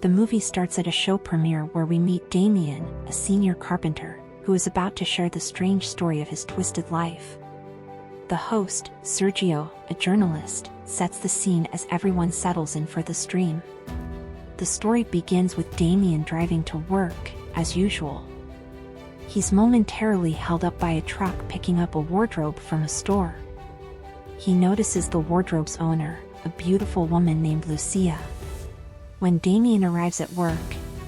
The movie starts at a show premiere where we meet Damien, a senior carpenter, who is about to share the strange story of his twisted life. The host, Sergio, a journalist, sets the scene as everyone settles in for the stream. The story begins with Damien driving to work, as usual. He's momentarily held up by a truck picking up a wardrobe from a store. He notices the wardrobe's owner, a beautiful woman named Lucia. When Damien arrives at work,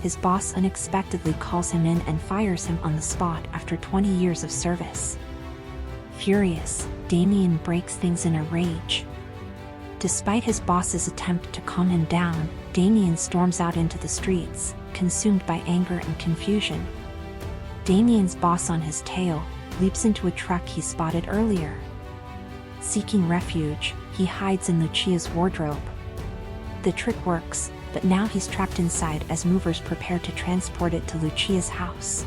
his boss unexpectedly calls him in and fires him on the spot after 20 years of service. Furious, Damien breaks things in a rage. Despite his boss's attempt to calm him down, Damien storms out into the streets, consumed by anger and confusion. Damien's boss on his tail leaps into a truck he spotted earlier. Seeking refuge, he hides in Lucia's wardrobe. The trick works, but now he's trapped inside as movers prepare to transport it to Lucia's house.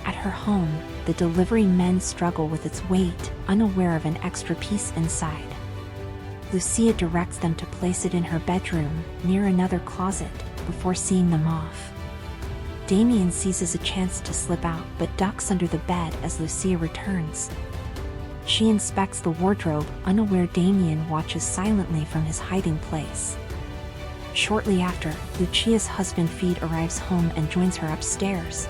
At her home, the delivery men struggle with its weight, unaware of an extra piece inside. Lucia directs them to place it in her bedroom, near another closet, before seeing them off. Damien seizes a chance to slip out but ducks under the bed as Lucia returns. She inspects the wardrobe, unaware Damien watches silently from his hiding place. Shortly after, Lucia's husband Feed arrives home and joins her upstairs.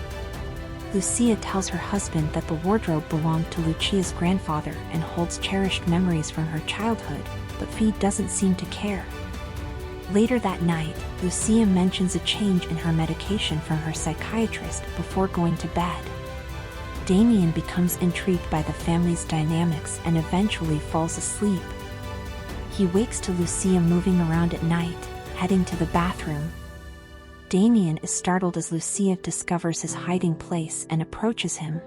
Lucia tells her husband that the wardrobe belonged to Lucia's grandfather and holds cherished memories from her childhood, but Feed doesn't seem to care. Later that night, Lucia mentions a change in her medication from her psychiatrist before going to bed. Damien becomes intrigued by the family's dynamics and eventually falls asleep. He wakes to Lucia moving around at night, heading to the bathroom. Damien is startled as Lucia discovers his hiding place and approaches him.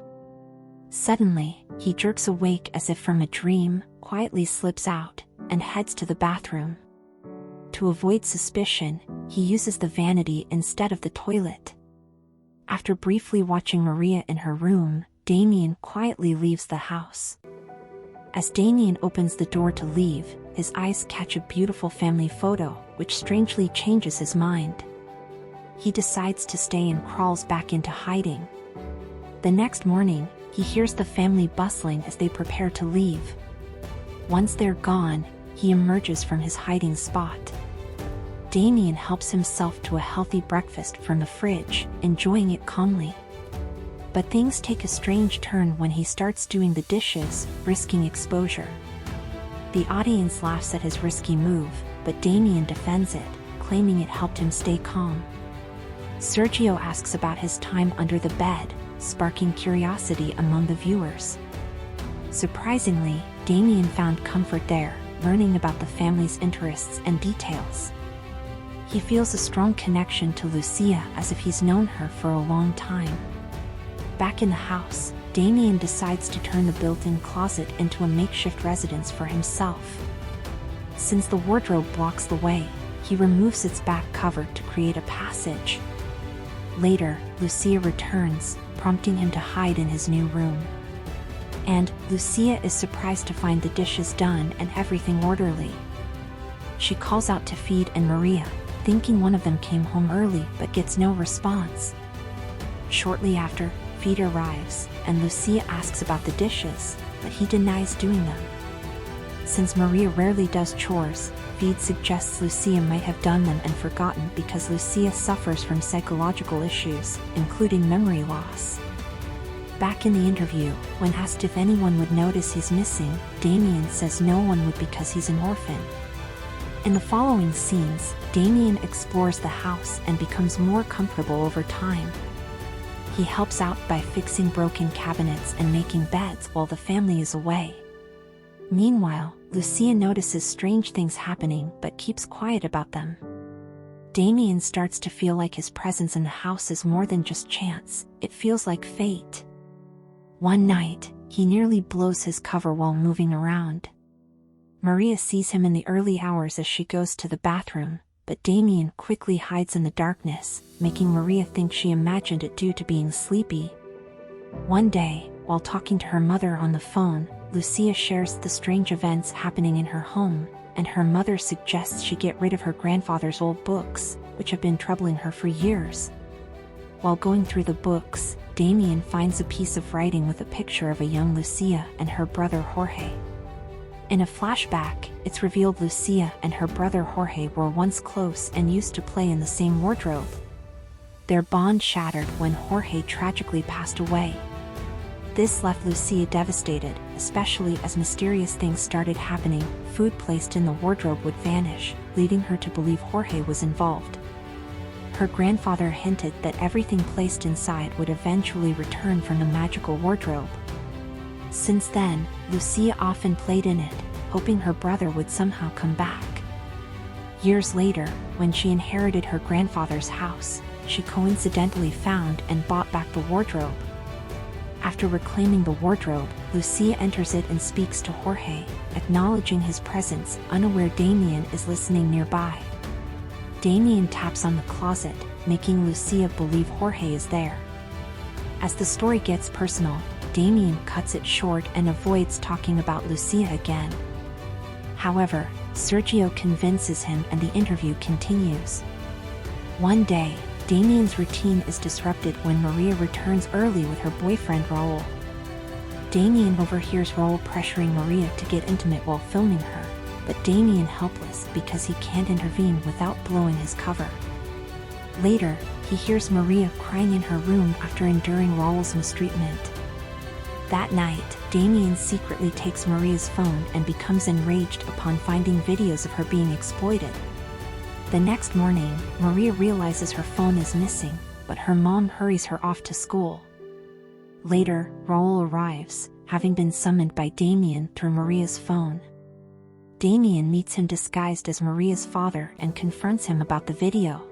Suddenly, he jerks awake as if from a dream, quietly slips out, and heads to the bathroom. To avoid suspicion, he uses the vanity instead of the toilet. After briefly watching Maria in her room, Damien quietly leaves the house. As Damien opens the door to leave, his eyes catch a beautiful family photo, which strangely changes his mind. He decides to stay and crawls back into hiding. The next morning, he hears the family bustling as they prepare to leave. Once they're gone, he emerges from his hiding spot. Damien helps himself to a healthy breakfast from the fridge, enjoying it calmly. But things take a strange turn when he starts doing the dishes, risking exposure. The audience laughs at his risky move, but Damien defends it, claiming it helped him stay calm. Sergio asks about his time under the bed, sparking curiosity among the viewers. Surprisingly, Damien found comfort there, learning about the family's interests and details. He feels a strong connection to Lucia as if he's known her for a long time. Back in the house, Damien decides to turn the built-in closet into a makeshift residence for himself. Since the wardrobe blocks the way, he removes its back cover to create a passage. Later, Lucia returns, prompting him to hide in his new room. And Lucia is surprised to find the dishes done and everything orderly. She calls out to Feed and Maria, thinking one of them came home early but gets no response. Shortly after, Feed arrives, and Lucia asks about the dishes, but he denies doing them. Since Maria rarely does chores, Feed suggests Lucia might have done them and forgotten because Lucia suffers from psychological issues, including memory loss. Back in the interview, when asked if anyone would notice he's missing, Damien says no one would because he's an orphan. In the following scenes, Damien explores the house and becomes more comfortable over time. He helps out by fixing broken cabinets and making beds while the family is away. Meanwhile, Lucia notices strange things happening but keeps quiet about them. Damien starts to feel like his presence in the house is more than just chance, it feels like fate. One night, he nearly blows his cover while moving around. Maria sees him in the early hours as she goes to the bathroom, but Damien quickly hides in the darkness, making Maria think she imagined it due to being sleepy. One day, while talking to her mother on the phone, Lucia shares the strange events happening in her home, and her mother suggests she get rid of her grandfather's old books, which have been troubling her for years. While going through the books, Damien finds a piece of writing with a picture of a young Lucia and her brother Jorge. In a flashback, it's revealed Lucia and her brother Jorge were once close and used to play in the same wardrobe. Their bond shattered when Jorge tragically passed away. This left Lucia devastated, especially as mysterious things started happening. Food placed in the wardrobe would vanish, leading her to believe Jorge was involved. Her grandfather hinted that everything placed inside would eventually return from the magical wardrobe. Since then, Lucia often played in it, hoping her brother would somehow come back. Years later, when she inherited her grandfather's house, she coincidentally found and bought back the wardrobe. After reclaiming the wardrobe, Lucia enters it and speaks to Jorge, acknowledging his presence, unaware Damien is listening nearby. Damien taps on the closet, making Lucia believe Jorge is there. As the story gets personal, Damien cuts it short and avoids talking about Lucia again. However, Sergio convinces him and the interview continues. One day, Damien's routine is disrupted when Maria returns early with her boyfriend Raul. Damien overhears Raul pressuring Maria to get intimate while filming her, but Damien helpless because he can't intervene without blowing his cover. Later, he hears Maria crying in her room after enduring Raul's mistreatment. That night, Damien secretly takes Maria's phone and becomes enraged upon finding videos of her being exploited. The next morning, Maria realizes her phone is missing, but her mom hurries her off to school. Later, Raul arrives, having been summoned by Damien through Maria's phone. Damien meets him disguised as Maria's father and confronts him about the video.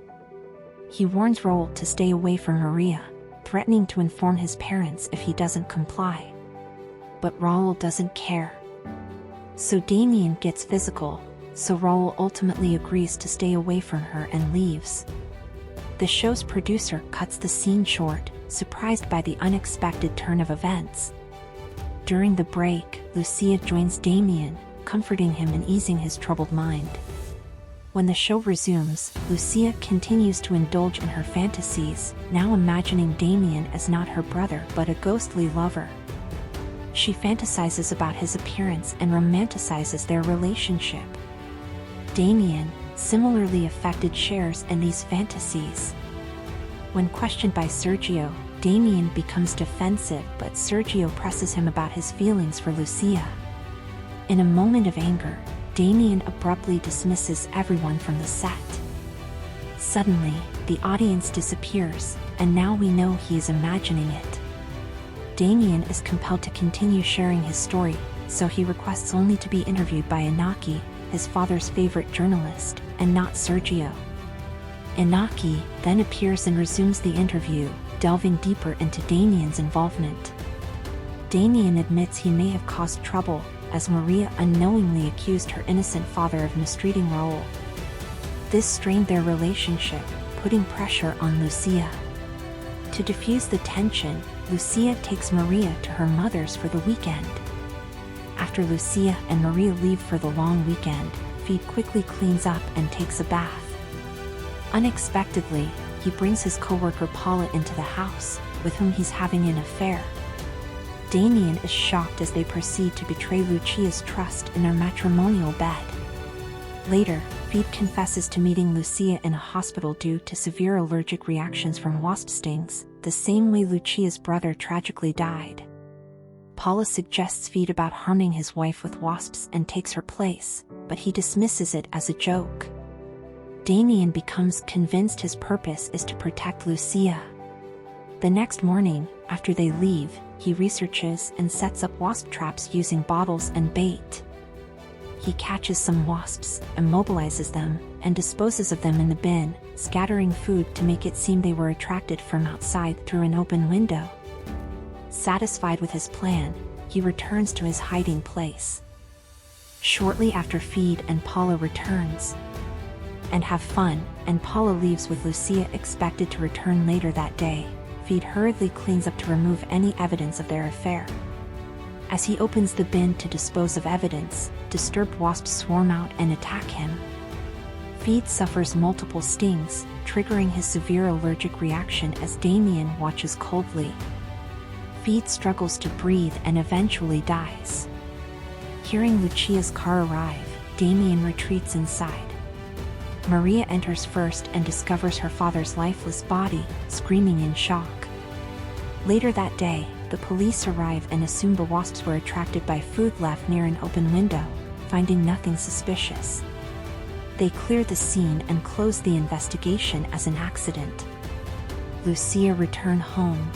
He warns Raul to stay away from Maria, threatening to inform his parents if he doesn't comply. But Raul doesn't care. So Damien gets physical, so Raul ultimately agrees to stay away from her and leaves. The show's producer cuts the scene short, surprised by the unexpected turn of events. During the break, Lucia joins Damien, comforting him and easing his troubled mind. When the show resumes, Lucia continues to indulge in her fantasies, now imagining Damien as not her brother but a ghostly lover. She fantasizes about his appearance and romanticizes their relationship. Damien, similarly affected, shares in these fantasies. When questioned by Sergio, Damien becomes defensive, but Sergio presses him about his feelings for Lucia. In a moment of anger, Damien abruptly dismisses everyone from the set. Suddenly, the audience disappears, and now we know he is imagining it. Damien is compelled to continue sharing his story, so he requests only to be interviewed by Inaki, his father's favorite journalist, and not Sergio. Inaki then appears and resumes the interview, delving deeper into Damien's involvement. Damien admits he may have caused trouble, as Maria unknowingly accused her innocent father of mistreating Raul. This strained their relationship, putting pressure on Lucia. To diffuse the tension, Lucia takes Maria to her mother's for the weekend. After Lucia and Maria leave for the long weekend, Feed quickly cleans up and takes a bath. Unexpectedly, he brings his coworker Paula into the house, with whom he's having an affair. Damien is shocked as they proceed to betray Lucia's trust in their matrimonial bed. Later, Feed confesses to meeting Lucia in a hospital due to severe allergic reactions from wasp stings, the same way Lucia's brother tragically died. Paula suggests Feed about harming his wife with wasps and takes her place, but he dismisses it as a joke. Damien becomes convinced his purpose is to protect Lucia. The next morning, after they leave, he researches and sets up wasp traps using bottles and bait. He catches some wasps, immobilizes them, and disposes of them in the bin, scattering food to make it seem they were attracted from outside through an open window. Satisfied with his plan, he returns to his hiding place. Shortly after Feed and Paula returns and have fun, and Paula leaves with Lucia expected to return later that day, Feed hurriedly cleans up to remove any evidence of their affair. As he opens the bin to dispose of evidence, disturbed wasps swarm out and attack him. Feed suffers multiple stings, triggering his severe allergic reaction as Damien watches coldly. Feed struggles to breathe and eventually dies. Hearing Lucia's car arrive, Damien retreats inside. Maria enters first and discovers her father's lifeless body, screaming in shock. Later that day, the police arrive and assume the wasps were attracted by food left near an open window, finding nothing suspicious. They clear the scene and close the investigation as an accident. Lucia returns home.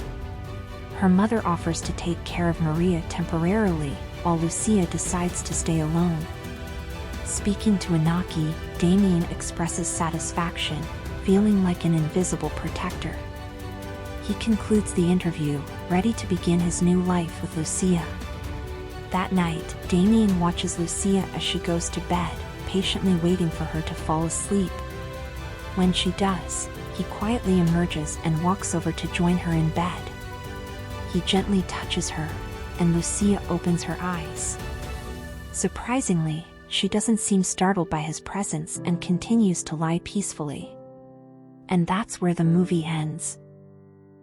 Her mother offers to take care of Maria temporarily, while Lucia decides to stay alone. Speaking to Inaki, Damien expresses satisfaction, feeling like an invisible protector. He concludes the interview, ready to begin his new life with Lucia. That night, Damien watches Lucia as she goes to bed, patiently waiting for her to fall asleep. When she does, he quietly emerges and walks over to join her in bed. He gently touches her, and Lucia opens her eyes. Surprisingly, she doesn't seem startled by his presence and continues to lie peacefully. And that's where the movie ends.